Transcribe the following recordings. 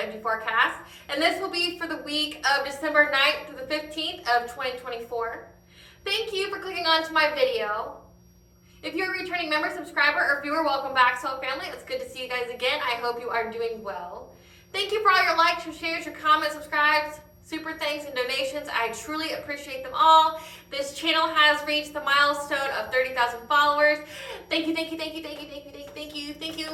energy forecast, and this will be for the week of December 9th through the 15th of 2024. Thank you for clicking on to my video. If you're a returning member, subscriber, or viewer, welcome back, Soul Family. It's good to see you guys again. I hope you are doing well. Thank you for all your likes, your shares, your comments, subscribes, super thanks, and donations. I truly appreciate them all. This channel has reached the milestone of 30,000 followers. Thank you, thank you, thank you, thank you, thank you, thank you, thank you.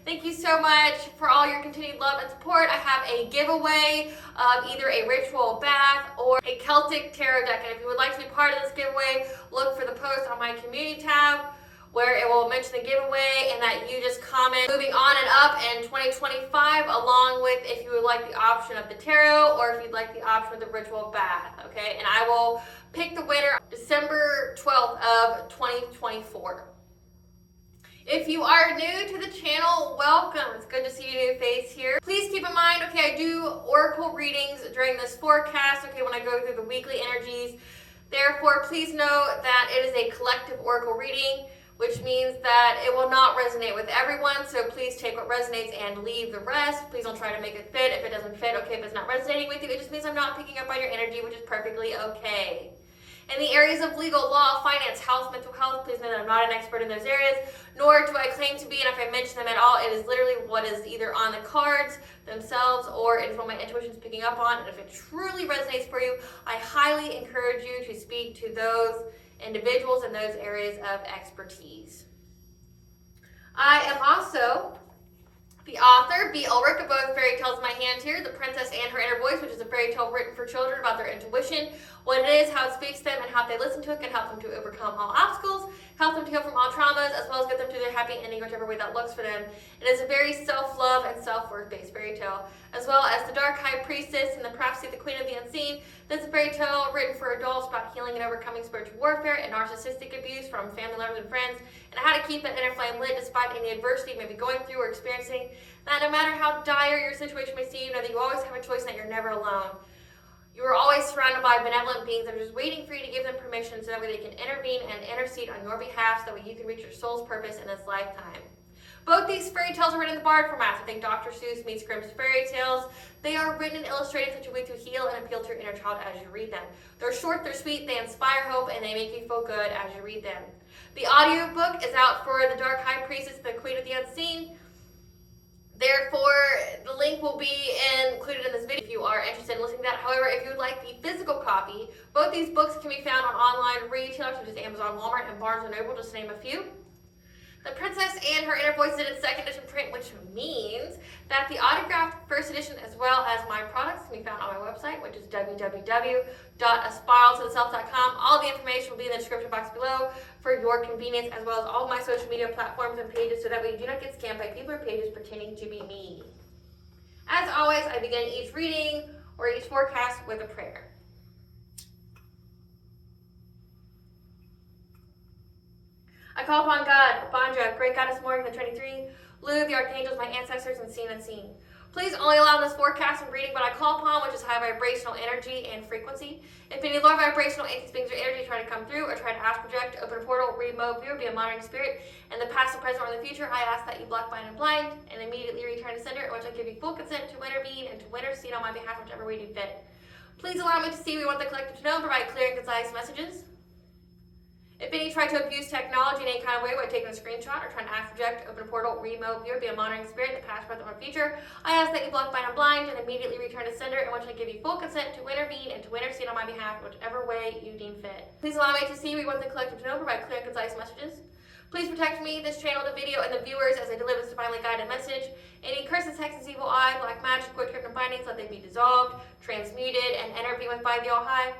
Thank you so much for all your continued love and support. I have a giveaway of either a ritual bath or a Celtic tarot deck. And if you would like to be part of this giveaway, look for the post on my community tab where it will mention the giveaway and that you just comment moving on and up in 2025 along with if you would like the option of the tarot or if you'd like the option of the ritual bath, okay? And I will pick the winner December 12th of 2024. If you are new to the channel, welcome. It's good to see a new face here. Please keep in mind, okay, I do oracle readings during this forecast, okay, when I go through the weekly energies. Therefore, please note that it is a collective oracle reading, which means that it will not resonate with everyone. So please take what resonates and leave the rest. Please don't try to make it fit. If it doesn't fit, okay, if it's not resonating with you, it just means I'm not picking up on your energy, which is perfectly okay. In the areas of legal, law, finance, health, mental health, please know that I'm not an expert in those areas, nor do I claim to be, and if I mention them at all, it is literally what is either on the cards themselves or it is what my intuition is picking up on. And if it truly resonates for you, I highly encourage you to speak to those individuals in those areas of expertise. I am also the author, B. Ulrich, of both fairy tales in my hand here, The Princess and Her Inner Voice, which is a fairy tale written for children about their intuition, what it is, how it speaks to them, and how they listen to it can help them to overcome all obstacles, help them to heal from all traumas, as well as get them to their happy ending, whichever way that looks for them. It is a very self-love and self-worth based fairy tale, as well as The Dark High Priestess and The Prophecy of the Queen of the Unseen. This is a fairy tale written for adults about healing and overcoming spiritual warfare and narcissistic abuse from family members and friends, and how to keep an inner flame lit despite any adversity you may be going through or experiencing. That no matter how dire your situation may seem, know that you always have a choice and that you're never alone. You are always surrounded by benevolent beings that are just waiting for you to give them permission so that way they can intervene and intercede on your behalf so that way you can reach your soul's purpose in this lifetime. Both these fairy tales are written in the Bard format. So think Dr. Seuss meets Grimm's fairy tales. They are written and illustrated in such a way to heal and appeal to your inner child as you read them. They're short, they're sweet, they inspire hope, and they make you feel good as you read them. The audiobook is out for The Dark High Priestess, The Queen of the Unseen. Therefore, the link will be included in this video if you are interested in listening to that. However, if you would like the physical copy, both these books can be found on online retailers such as Amazon, Walmart, and Barnes & Noble, just to name a few. The Princess and Her Inner Voice did its second edition print, which means that the autographed first edition as well as my products can be found on my website, which is www.aspiraltotheself.com. All the information will be in the description box below for your convenience, as well as all my social media platforms and pages, so that way you do not get scammed by people or pages pretending to be me. As always, I begin each reading or each forecast with a prayer. I call upon God, Bandra, Great Goddess Morgan, the Trinity, Lu, the Archangels, my ancestors, and seen and unseen. Please only allow this forecast and reading what I call upon, which is high vibrational energy and frequency. If any low vibrational ancient beings or energy try to come through or try to astral project, open a portal, remote view, or be a monitoring spirit, in the past, the present, or the future, I ask that you block, bind, and blind, and immediately return to sender, in which I give you full consent to intervene and to intercede on my behalf, whichever way you fit. Please allow me to see what we want the collective to know and provide clear and concise messages. If any try to abuse technology in any kind of way by taking a screenshot or trying to astral project, open a portal, remote view, or be a monitoring spirit in the past, present, or future, I ask that you block, bind, and blind, and immediately return to sender, in which I give you full consent to intervene and to intercede on my behalf, whichever way you deem fit. Please allow me to see what we want the collective to know, provide clear and concise messages. Please protect me, this channel, the video, and the viewers as I deliver this divinely guided message. Any curses, hexes, evil eye, black magic, witchcraft, and bindings, let they be dissolved, transmuted, and intervened with by the All-High.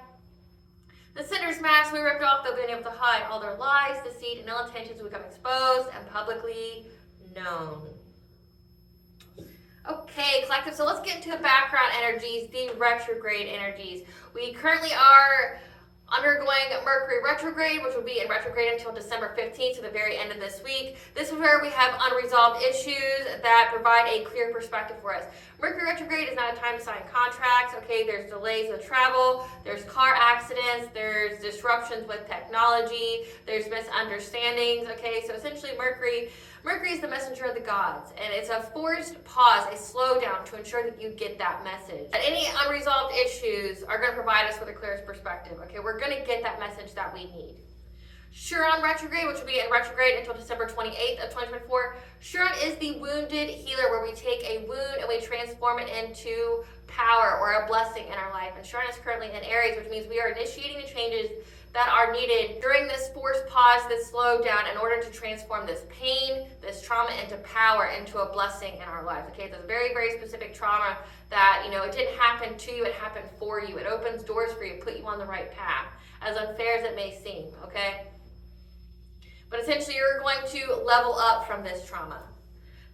The sinner's mask we ripped off, they'll be able to hide all their lies, deceit, and ill intentions will become exposed and publicly known. Okay, collective, so let's get into the background energies, the retrograde energies. We currently are undergoing Mercury retrograde, which will be in retrograde until December 15th, so the very end of this week. This is where we have unresolved issues that provide a clear perspective for us. Mercury retrograde is not a time to sign contracts, okay? There's delays with travel, there's car accidents, there's disruptions with technology, there's misunderstandings, okay? So essentially Mercury Mercury is the messenger of the gods, and it's a forced pause, a slowdown to ensure that you get that message. And any unresolved issues are going to provide us with the clearest perspective. Okay, we're going to get that message that we need. Chiron retrograde, which will be in retrograde until December 28th of 2024. Chiron is the wounded healer, where we take a wound and we transform it into power or a blessing in our life. And Chiron is currently in Aries, which means we are initiating the changes that are needed during this forced pause, this slowdown, in order to transform this pain, this trauma into power, into a blessing in our lives. Okay, it's a very, very specific trauma that, it didn't happen to you, it happened for you. It opens doors for you, put you on the right path, as unfair as it may seem, okay? But essentially, you're going to level up from this trauma.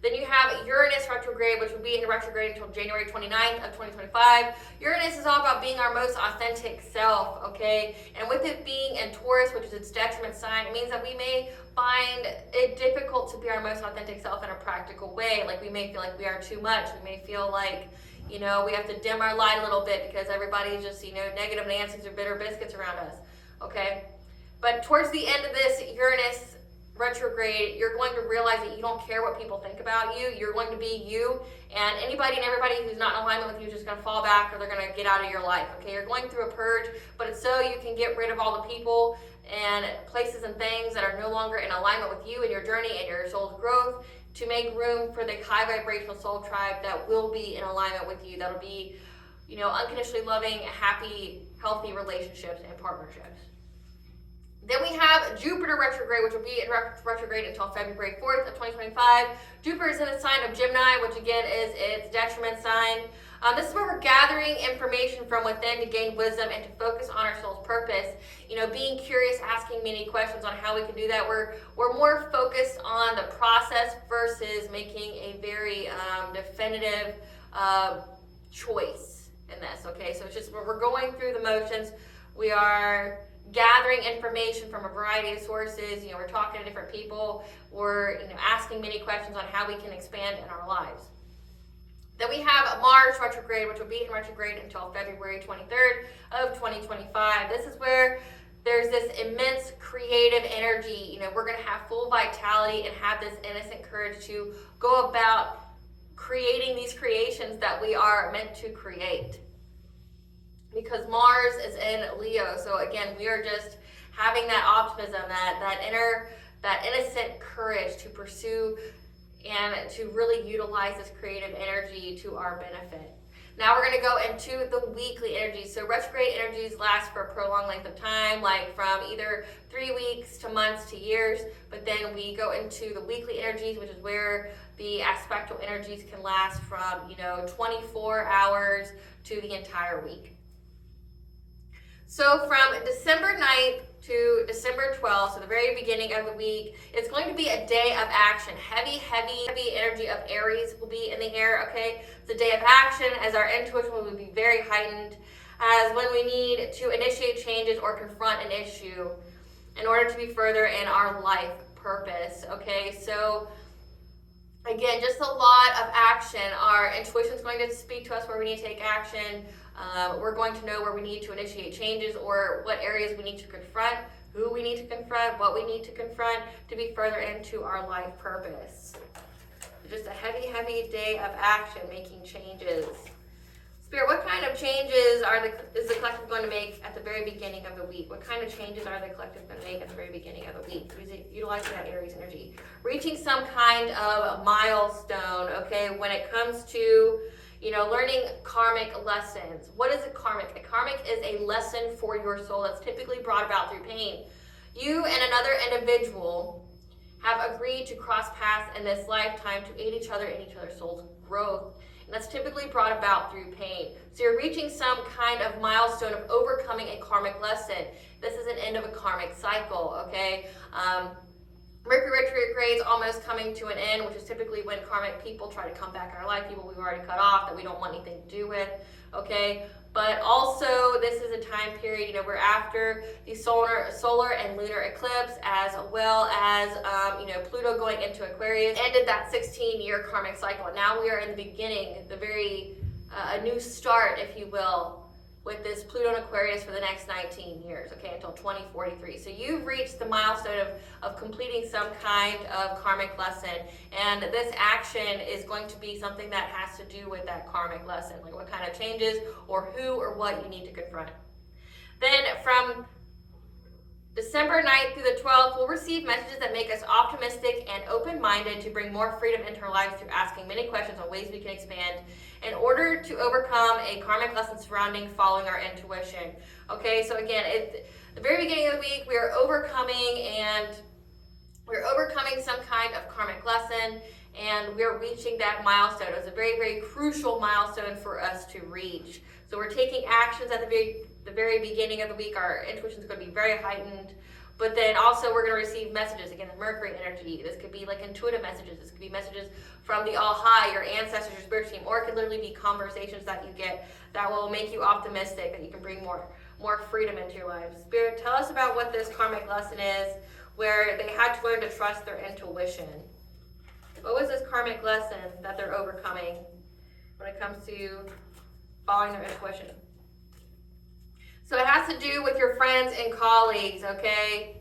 Then you have Uranus retrograde, which will be in retrograde until January 29th of 2025. Uranus is all about being our most authentic self, okay? And with it being in Taurus, which is its detriment sign, it means that we may find it difficult to be our most authentic self in a practical way. Like, we may feel like we are too much. We may feel like, we have to dim our light a little bit because everybody's just, negative Nancy's or bitter biscuits around us, okay? But towards the end of this Uranus retrograde, you're going to realize that you don't care what people think about you. You're going to be you, and anybody and everybody who's not in alignment with you is just going to fall back, or they're going to get out of your life. Okay, you're going through a purge, but it's so you can get rid of all the people and places and things that are no longer in alignment with you and your journey and your soul's growth, to make room for the high vibrational soul tribe that will be in alignment with you. That'll be, unconditionally loving, happy, healthy relationships and partnerships. Then we have Jupiter retrograde, which will be in retrograde until February 4th of 2025. Jupiter is in the sign of Gemini, which again is its detriment sign. This is where we're gathering information from within to gain wisdom and to focus on our soul's purpose. Being curious, asking many questions on how we can do that. We're more focused on the process versus making a very definitive choice in this. Okay, so it's just we're going through the motions. We are gathering information from a variety of sources. We're talking to different people. We're asking many questions on how we can expand in our lives. Then we have Mars retrograde, which will be in retrograde until February 23rd of 2025. This is where there's this immense creative energy. We're going to have full vitality and have this innocent courage to go about creating these creations that we are meant to create. Because Mars is in Leo, so again, we are just having that optimism, that innocent courage to pursue and to really utilize this creative energy to our benefit. Now we're going to go into the weekly energies. So retrograde energies last for a prolonged length of time, like from either 3 weeks to months to years. But then we go into the weekly energies, which is where the aspectal energies can last from 24 hours to the entire week. So from December 9th to December 12th, so the very beginning of the week, it's going to be a day of action. Heavy energy of Aries will be in the air, okay? It's a day of action, as our intuition will be very heightened, as when we need to initiate changes or confront an issue in order to be further in our life purpose, okay? So again, just a lot of action. Our intuition is going to speak to us where we need to take action. We're going to know where we need to initiate changes or what areas we need to confront, who we need to confront, what we need to confront to be further into our life purpose. Just a heavy day of action, making changes. Spirit, what kind of changes is the collective going to make at the very beginning of the week? What kind of changes are the collective going to make at the very beginning of the week? Utilizing that Aries energy. Reaching some kind of milestone, okay, when it comes to learning karmic lessons. What is a karmic? A karmic is a lesson for your soul that's typically brought about through pain. You and another individual have agreed to cross paths in this lifetime to aid each other in each other's soul's growth. And that's typically brought about through pain. So you're reaching some kind of milestone of overcoming a karmic lesson. This is an end of a karmic cycle, okay? Mercury retrograde is almost coming to an end, which is typically when karmic people try to come back in our life, people we've already cut off that we don't want anything to do with, okay? But also, this is a time period, we're after the solar and lunar eclipse, as well as, Pluto going into Aquarius, ended that 16-year karmic cycle. And now we are in the beginning, a new start, if you will, with this Pluto in Aquarius for the next 19 years, okay, until 2043. So you've reached the milestone of completing some kind of karmic lesson, and this action is going to be something that has to do with that karmic lesson, like what kind of changes or who or what you need to confront. Then from December 9th through the 12th, we'll receive messages that make us optimistic and open-minded to bring more freedom into our lives through asking many questions on ways we can expand in order to overcome a karmic lesson surrounding following our intuition. Okay, so again, at the very beginning of the week, we are overcoming some kind of karmic lesson, and we're reaching that milestone. It's a very, very crucial milestone for us to reach. So we're taking actions at the very beginning of the week. Our intuition is going to be very heightened, but then also we're going to receive messages, again, the Mercury energy. This could be like intuitive messages. This could be messages from the All High, your ancestors, your spiritual team, or it could literally be conversations that you get that will make you optimistic, that you can bring more freedom into your life. Spirit, tell us about what this karmic lesson is, where they had to learn to trust their intuition. What was this karmic lesson that they're overcoming when it comes to following their intuition? So it has to do with your friends and colleagues, okay,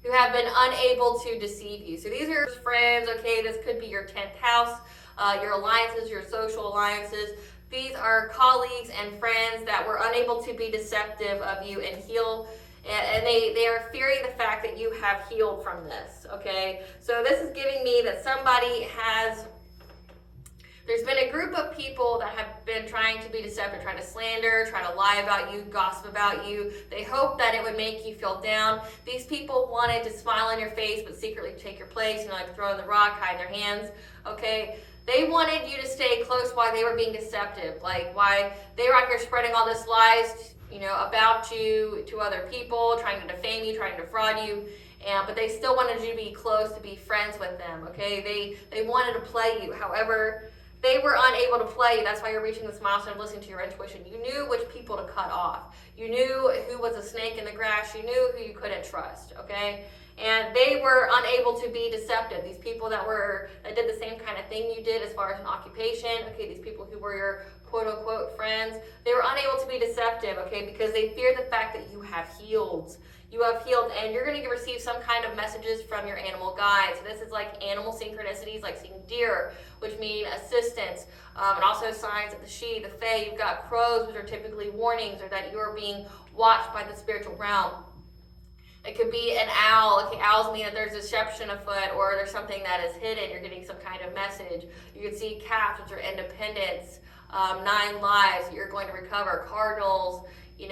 who have been unable to deceive you. So these are your friends, okay, this could be your 10th house, your alliances, your social alliances. These are colleagues and friends that were unable to be deceptive of you and heal, and they are fearing the fact that you have healed from this, okay? So this is giving me that there's been a group of people that have been trying to be deceptive, trying to slander, trying to lie about you, gossip about you. They hope that it would make you feel down. These people wanted to smile in your face, but secretly take your place, like throwing the rock, hide their hands, okay? They wanted you to stay close while they were being deceptive, like why they were out here spreading all this lies, about you to other people, trying to defame you, trying to defraud you. But they still wanted you to be close, to be friends with them, okay? They wanted to play you. However, they were unable to play you. That's why you're reaching this milestone of listening to your intuition. You knew which people to cut off. You knew who was a snake in the grass. You knew who you couldn't trust, okay? And they were unable to be deceptive. These people that did the same kind of thing you did as far as an occupation, okay, these people who were your quote-unquote friends, they were unable to be deceptive, okay, because they feared the fact that you have healed. You have healed, and you're going to receive some kind of messages from your animal guides. So this is like animal synchronicities, like seeing deer, which mean assistance, and also signs of the she, the fae. You've got crows, which are typically warnings, or that you're being watched by the spiritual realm. It could be an owl. Okay, owls mean that there's deception afoot, or there's something that is hidden. You're getting some kind of message. You could see cats, which are independence, 9 lives that you're going to recover. Cardinals,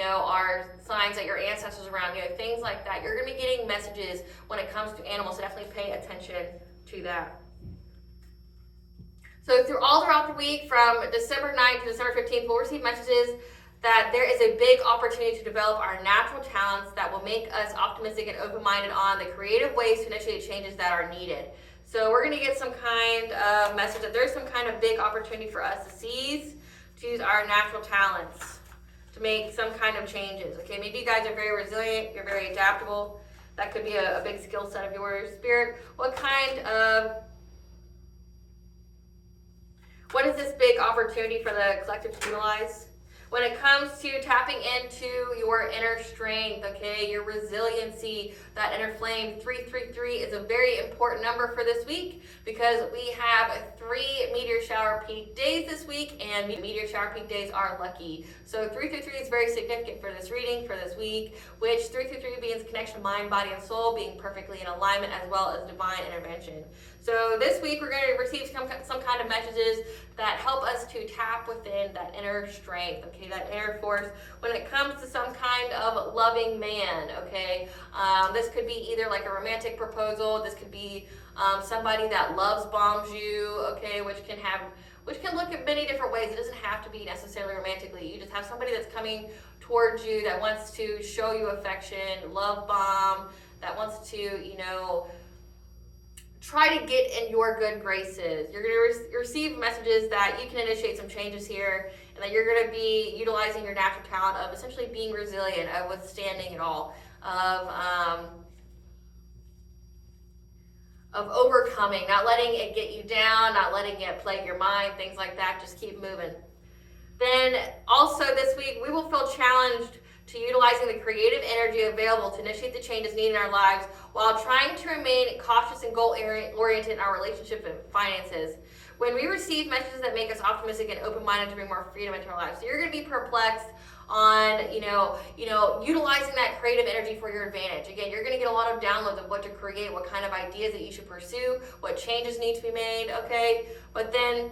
are signs that your ancestors are around, things like that. You're going to be getting messages when it comes to animals, so definitely pay attention to that. So throughout the week, from December 9th to December 15th, we'll receive messages that there is a big opportunity to develop our natural talents that will make us optimistic and open-minded on the creative ways to initiate changes that are needed. So we're going to get some kind of message that there's some kind of big opportunity for us to seize, to use our natural talents to make some kind of changes. Okay, maybe you guys are very resilient, you're very adaptable. That could be a big skill set of yours. Spirit, what is this big opportunity for the collective to utilize? When it comes to tapping into your inner strength, okay, your resiliency, that inner flame, 333 is a very important number for this week because we have 3 meteor shower peak days this week, and meteor shower peak days are lucky. So 333 is very significant for this reading, for this week, which 333 means connection, mind, body, and soul, being perfectly in alignment, as well as divine intervention. So this week we're going to receive some kind of messages that help us to tap within that inner strength, okay, that inner force when it comes to some kind of loving man, okay. This could be either like a romantic proposal. This could be somebody that loves bombs you, okay, which can look at many different ways. It doesn't have to be necessarily romantically. You just have somebody that's coming towards you that wants to show you affection, love bomb, that wants to, try to get in your good graces. You're going to receive messages that you can initiate some changes here, and that you're going to be utilizing your natural talent of essentially being resilient, of withstanding it all, overcoming, not letting it get you down, not letting it plague your mind, things like that. Just keep moving. Then also this week, we will feel challenged to utilizing the creative energy available to initiate the changes needed in our lives while trying to remain cautious and goal-oriented in our relationship and finances. When we receive messages that make us optimistic and open-minded to bring more freedom into our lives. So you're going to be perplexed on, utilizing that creative energy for your advantage. Again, you're going to get a lot of downloads of what to create, what kind of ideas that you should pursue, what changes need to be made, okay? But then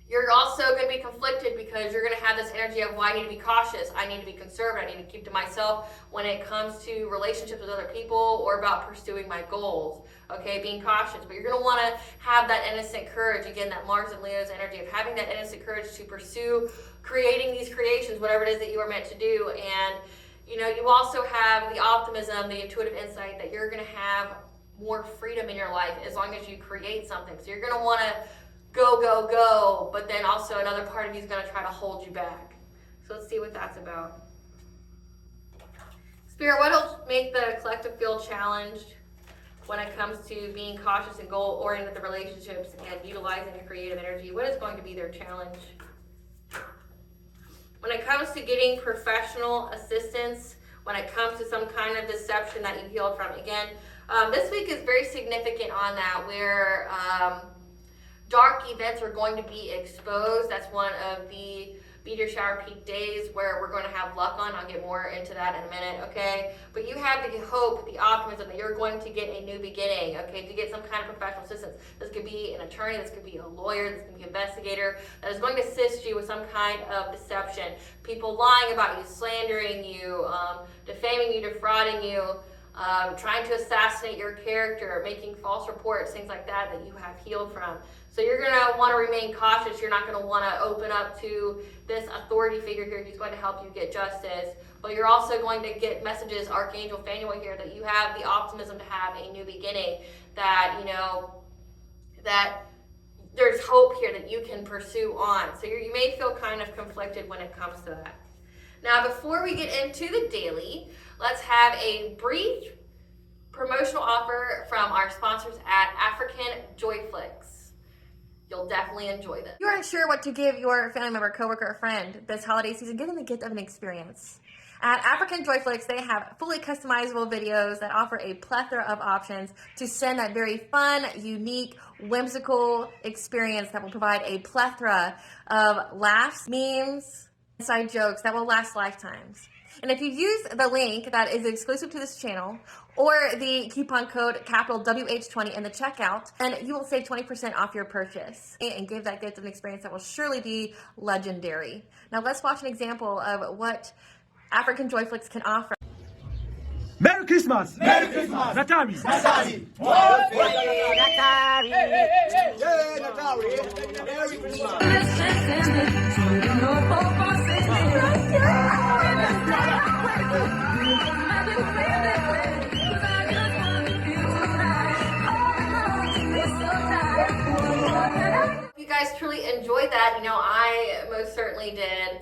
you're also going to be conflicted because you're going to have this energy of, well, I need to be cautious, I need to be conservative, I need to keep to myself when it comes to relationships with other people or about pursuing my goals, okay, being cautious. But you're going to want to have that innocent courage, again, that Mars and Leo's energy of having that innocent courage to pursue creating these creations, whatever it is that you are meant to do. And, you also have the optimism, the intuitive insight that you're going to have more freedom in your life as long as you create something. So you're going to want to go, go, go, but then also another part of you is going to try to hold you back. So let's see what that's about. Spirit, what will make the collective feel challenged when it comes to being cautious and goal-oriented in the relationships and utilizing the creative energy? What is going to be their challenge? When it comes to getting professional assistance, when it comes to some kind of deception that you healed from, again, this week is very significant on that, where dark events are going to be exposed. That's one of the meteor shower peak days where we're going to have luck on. I'll get more into that in a minute, okay? But you have the hope, the optimism that you're going to get a new beginning, okay? To get some kind of professional assistance. This could be an attorney, this could be a lawyer, this could be an investigator that is going to assist you with some kind of deception. People lying about you, slandering you, defaming you, defrauding you, trying to assassinate your character, making false reports, things like that that you have healed from. So you're going to want to remain cautious. You're not going to want to open up to this authority figure here who's going to help you get justice. But you're also going to get messages, Archangel Phanuel here, that you have the optimism to have a new beginning, that, that there's hope here that you can pursue on. So you may feel kind of conflicted when it comes to that. Now, before we get into the daily, let's have a brief promotional offer from our sponsors at Africanjoyflix. You'll definitely enjoy this. If you're unsure what to give your family member, coworker, or friend this holiday season, give them the gift of an experience. At Africanjoyflix, they have fully customizable videos that offer a plethora of options to send that very fun, unique, whimsical experience that will provide a plethora of laughs, memes, inside jokes that will last lifetimes. And if you use the link that is exclusive to this channel or the coupon code capital WH20 in the checkout, then you will save 20% off your purchase and give that gift of an experience that will surely be legendary. Now let's watch an example of what Africanjoyflix can offer. Merry Christmas! Merry Christmas! Natari! Natari! Natari! Yeah, Natari! Merry Christmas! You guys truly enjoyed that. I most certainly did.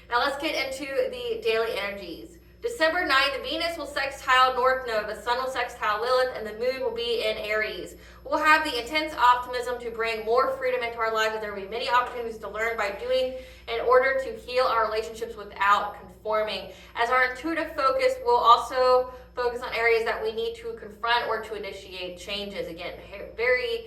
Now let's get into the daily energies. December 9th, Venus will sextile North Node, the Sun will sextile Lilith, and the Moon will be in Aries. We'll have the intense optimism to bring more freedom into our lives, and there will be many opportunities to learn by doing in order to heal our relationships without conforming. As our intuitive focus will also focus on areas that we need to confront or to initiate changes. Again, very,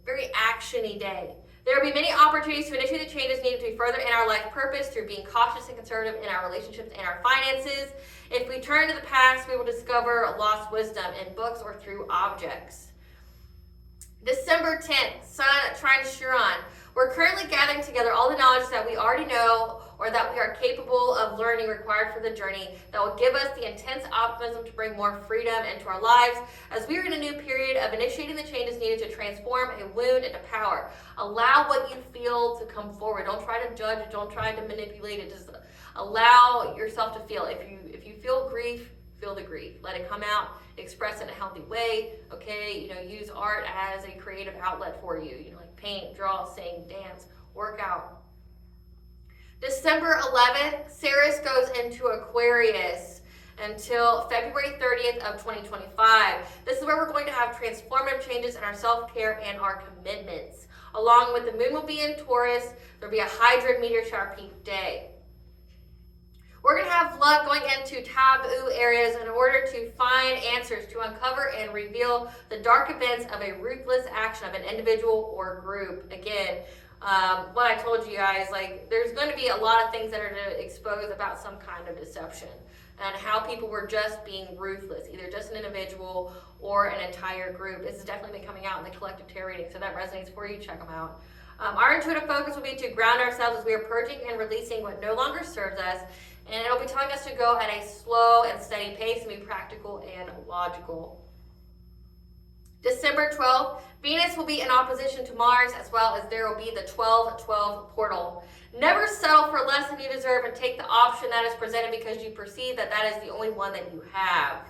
very action-y day. There will be many opportunities to initiate the changes needed to be further in our life purpose through being cautious and conservative in our relationships and our finances. If we turn to the past, we will discover lost wisdom in books or through objects. December 10th, Sun trine Chiron. We're currently gathering together all the knowledge that we already know or that we are capable of learning required for the journey that will give us the intense optimism to bring more freedom into our lives as we are in a new period of initiating the changes needed to transform a wound into power. Allow what you feel to come forward. Don't try to judge it. Don't try to manipulate it. Just allow yourself to feel. If you feel grief, feel the grief. Let it come out. Express it in a healthy way. Okay, use art as a creative outlet for you. Like paint, draw, sing, dance, work out. December 11th, Ceres goes into Aquarius. until February 30th of 2025. This is where we're going to have transformative changes in our self-care and our commitments. Along with the moon will be in Taurus, there'll be a Hydra meteor shower peak day. We're going to have luck going into taboo areas in order to find answers, to uncover and reveal the dark events of a ruthless action of an individual or group. Again, what I told you guys, like there's going to be a lot of things that are to expose about some kind of deception and how people were just being ruthless, either just an individual or an entire group. This has definitely been coming out in the collective tarot reading, so that resonates for you, check them out. Our intuitive focus will be to ground ourselves as we are purging and releasing what no longer serves us, and it'll be telling us to go at a slow and steady pace and be practical and logical. December 12th, Venus will be in opposition to Mars, as well as there will be the 12-12 portal. Never settle for less than you deserve and take the option that is presented because you perceive that that is the only one that you have.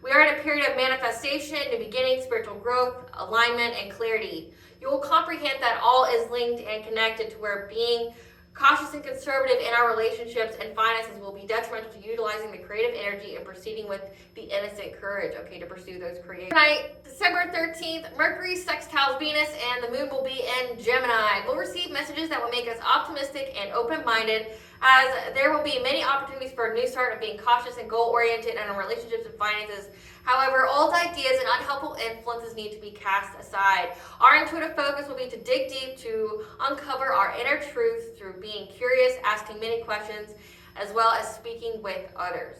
We are in a period of manifestation, new beginning, spiritual growth, alignment, and clarity. You will comprehend that all is linked and connected to where being cautious and conservative in our relationships and finances will be detrimental to utilizing the creative energy and proceeding with the innocent courage, okay, to pursue those creative. Tonight, December 13th, Mercury sextiles Venus and the moon will be in Gemini. We'll receive messages that will make us optimistic and open-minded, as there will be many opportunities for a new start of being cautious and goal-oriented in our relationships and finances. However, old ideas and unhelpful influences need to be cast aside. Our intuitive focus will be to dig deep, to uncover our inner truth through being curious, asking many questions, as well as speaking with others.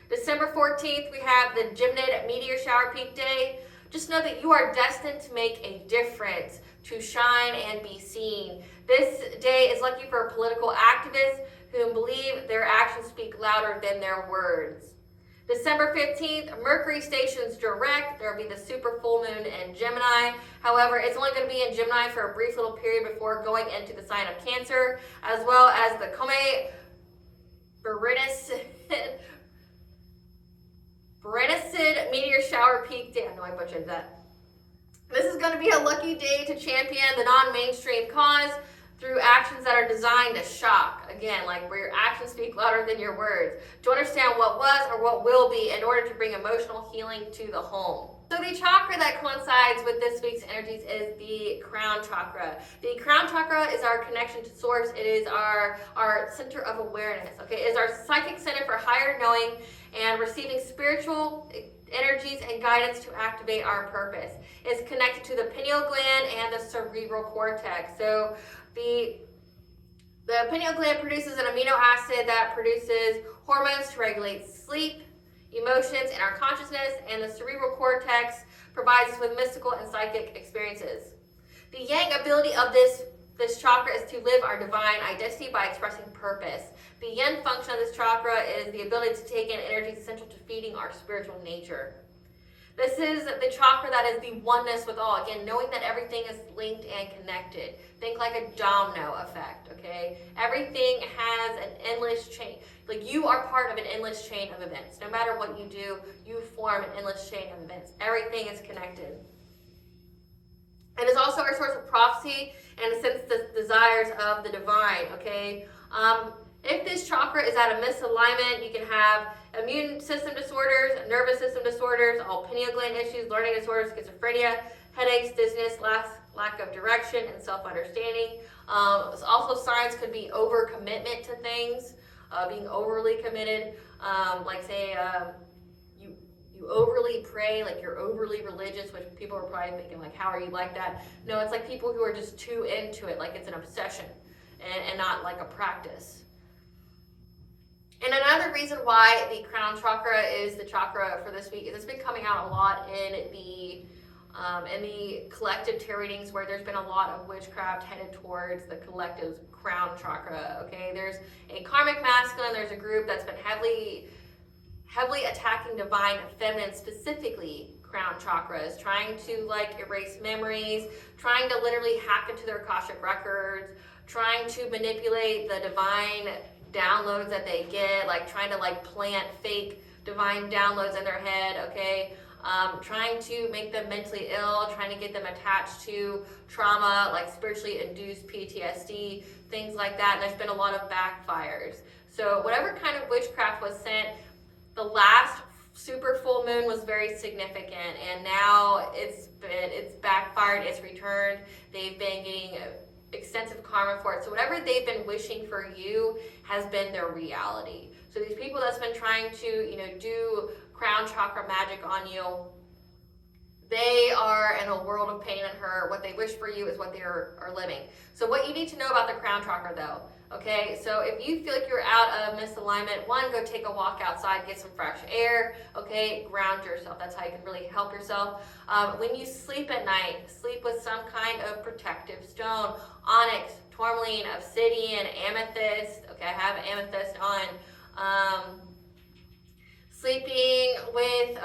December 14th, we have the Geminid meteor shower peak day. Just know that you are destined to make a difference, to shine and be seen. This day is lucky for political activists who believe their actions speak louder than their words. December 15th, Mercury stations direct. There will be the super full moon in Gemini. However, it's only going to be in Gemini for a brief little period before going into the sign of Cancer, as well as the Berenicid meteor shower peak day. I know I butchered that. This is going to be a lucky day to champion the non-mainstream cause through actions that are designed to shock. Again, like where your actions speak louder than your words. To understand what was or what will be in order to bring emotional healing to the home. So the chakra that coincides with this week's energies is the crown chakra. The crown chakra is our connection to source. It is our center of awareness. Okay, it is our psychic center for higher knowing and receiving spiritual energies and guidance to activate our purpose. It's connected to the pineal gland and the cerebral cortex. So the pineal gland produces an amino acid that produces hormones to regulate sleep, emotions, and our consciousness, and the cerebral cortex provides us with mystical and psychic experiences. The yang ability of this chakra is to live our divine identity by expressing purpose. The yin function of this chakra is the ability to take in energies essential to feeding our spiritual nature. This is the chakra that is the oneness with all. Again, knowing that everything is linked and connected. Think like a domino effect, okay? Everything has an endless chain. Like you are part of an endless chain of events. No matter what you do, you form an endless chain of events. Everything is connected. It is also our source of prophecy and a sense the desires of the divine, okay? If this chakra is at a misalignment, you can have immune system disorders, nervous system disorders, all pineal gland issues, learning disorders, schizophrenia, headaches, dizziness, lack of direction, and self-understanding. Also, signs could be overcommitment to things, being overly committed, like say you overly pray, like you're overly religious, which people are probably thinking like, how are you like that? No, it's like people who are just too into it, like it's an obsession and not like a practice. And another reason why the crown chakra is the chakra for this week is it's been coming out a lot in the collective tarot readings, where there's been a lot of witchcraft headed towards the collective crown chakra. Okay, there's a karmic masculine. There's a group that's been heavily attacking divine feminine, specifically crown chakras, trying to like erase memories, trying to literally hack into their Akashic records, trying to manipulate the divine downloads that they get, like trying to like plant fake divine downloads in their head, okay? Trying to make them mentally ill, trying to get them attached to trauma, like spiritually induced PTSD, things like that. And there's been a lot of backfires. So whatever kind of witchcraft was sent, the last super full moon was very significant, and now it's backfired, it's returned. They've been getting extensive karma for it. So whatever they've been wishing for you has been their reality. So these people that's been trying to, do crown chakra magic on you, they are in a world of pain and hurt. What they wish for you is what they are living. So what you need to know about the crown chakra though, okay? So if you feel like you're out of misalignment, one, go take a walk outside, get some fresh air, okay? Ground yourself. That's how you can really help yourself. When you sleep at night, sleep with some kind of protective stone. Onyx, tourmaline, obsidian, amethyst. Okay, I have amethyst on. Sleeping with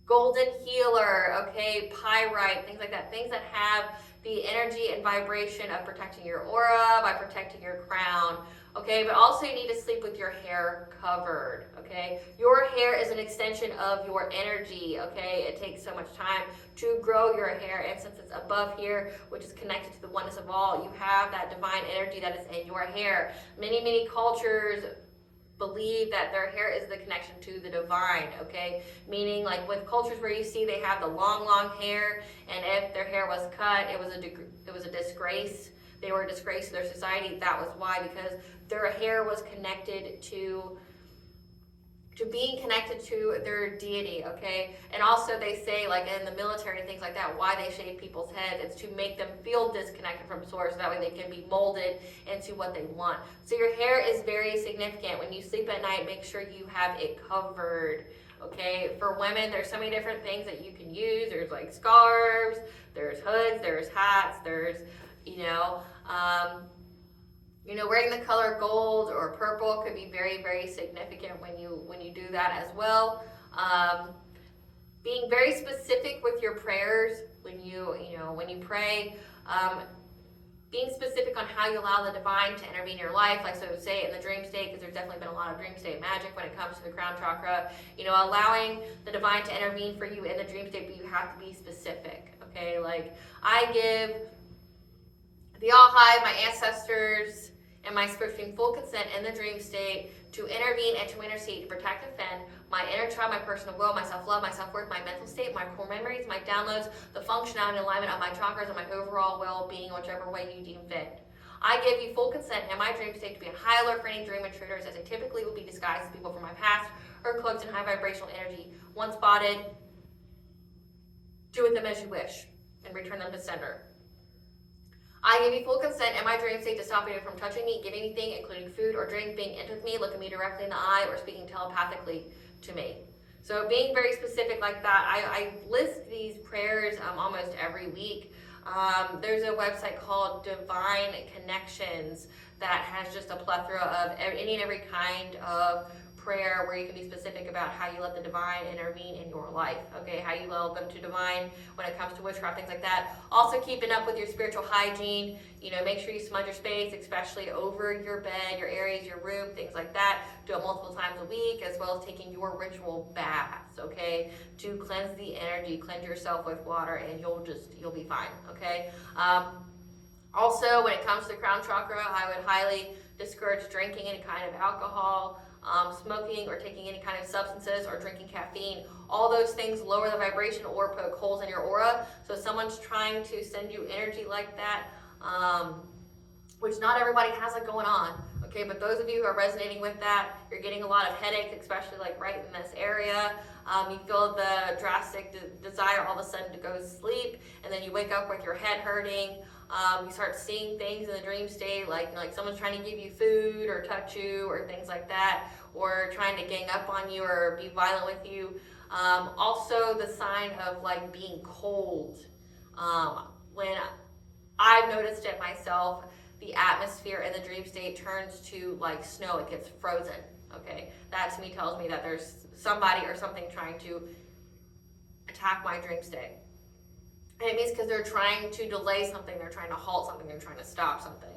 golden healer, okay, pyrite, things like that. Things that have the energy and vibration of protecting your aura, by protecting your crown, okay? But also you need to sleep with your hair covered, okay? Your hair is an extension of your energy, okay? It takes so much time to grow your hair, and since it's above here, which is connected to the oneness of all, you have that divine energy that is in your hair. Many cultures believe that their hair is the connection to the divine, okay? Meaning, like with cultures where you see they have the long hair, and if their hair was cut, it was a disgrace. They were a disgrace to their society. That was why, because their hair was connected to being connected to their deity, okay? And also they say, like in the military and things like that, why they shave people's heads, it's to make them feel disconnected from source, so that way they can be molded into what they want. So your hair is very significant. When you sleep at night, make sure you have it covered, okay? For women, there's so many different things that you can use. There's like scarves, there's hoods, there's hats, there's, wearing the color gold or purple could be very significant when you do that as well. Being very specific with your prayers when you pray. Being specific on how you allow the divine to intervene in your life, like so say in the dream state, because there's definitely been a lot of dream state magic when it comes to the crown chakra. Allowing the divine to intervene for you in the dream state, but you have to be specific. Okay, like I give the All High, my ancestors, and my spirit being full consent in the dream state to intervene and to intercede, to protect and defend my inner child, my personal will, my self-love, my self-worth, my mental state, my core memories, my downloads, the functionality and alignment of my chakras, and my overall well-being, whichever way you deem fit. I give you full consent in my dream state to be a high alert for any dream intruders, as they typically will be disguised as people from my past or cloaked in high vibrational energy. Once spotted, do with them as you wish and return them to sender. I give you full consent in my dream state to stop anyone from touching me, giving anything, including food or drink, being intimate with me, looking me directly in the eye, or speaking telepathically to me. So being very specific like that, I list these prayers almost every week. There's a website called Divine Connections that has just a plethora of any and every kind of prayer where you can be specific about how you let the divine intervene in your life, okay? How you allow them to divine when it comes to witchcraft, things like that. Also keeping up with your spiritual hygiene, make sure you smudge your space, especially over your bed, your areas, your room, things like that. Do it multiple times a week, as well as taking your ritual baths, okay? To cleanse the energy, cleanse yourself with water, and you'll be fine, okay? Also, when it comes to the crown chakra, I would highly discourage drinking any kind of alcohol, smoking or taking any kind of substances, or drinking caffeine. All those things lower the vibration or poke holes in your aura. So if someone's trying to send you energy like that, which not everybody has it going on, okay, but those of you who are resonating with that, you're getting a lot of headaches, especially like right in this area. You feel the drastic desire all of a sudden to go to sleep, and then you wake up with your head hurting. You start seeing things in the dream state, like someone's trying to give you food or touch you or things like that, or trying to gang up on you or be violent with you. Also the sign of like being cold. When I've noticed it myself, the atmosphere in the dream state turns to like snow, it gets frozen, okay? That to me tells me that there's somebody or something trying to attack my dream state. And it means because they're trying to delay something, they're trying to halt something, they're trying to stop something.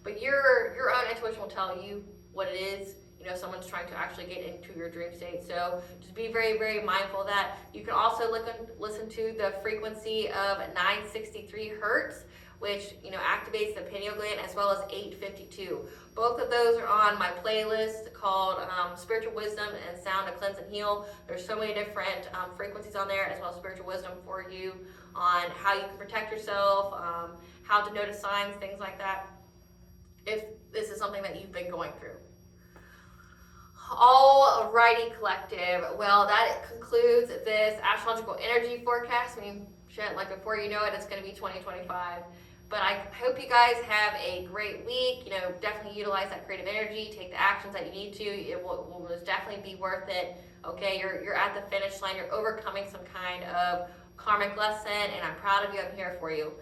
But your own intuition will tell you what it is. Someone's trying to actually get into your dream state. So just be very mindful of that. You can also listen to the frequency of 963 hertz, which, you know, activates the pineal gland, as well as 852. Both of those are on my playlist called Spiritual Wisdom and Sound to Cleanse and Heal. There's so many different frequencies on there, as well as spiritual wisdom for you on how you can protect yourself, how to notice signs, things like that, if this is something that you've been going through. Alrighty, collective. Well, that concludes this astrological energy forecast. I mean, shit, like before you know it, it's going to be 2025. But I hope you guys have a great week. You know, definitely utilize that creative energy. Take the actions that you need to. It will most definitely be worth it. Okay, you're at the finish line. You're overcoming some kind of karmic lesson, and I'm proud of you. I'm here for you.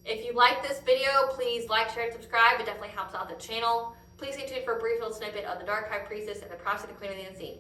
If you like this video, please like, share, and subscribe. It definitely helps out the channel. Please stay tuned for a brief little snippet of the Dark High Priestess and the Prophecy of the Queen of the Unseen.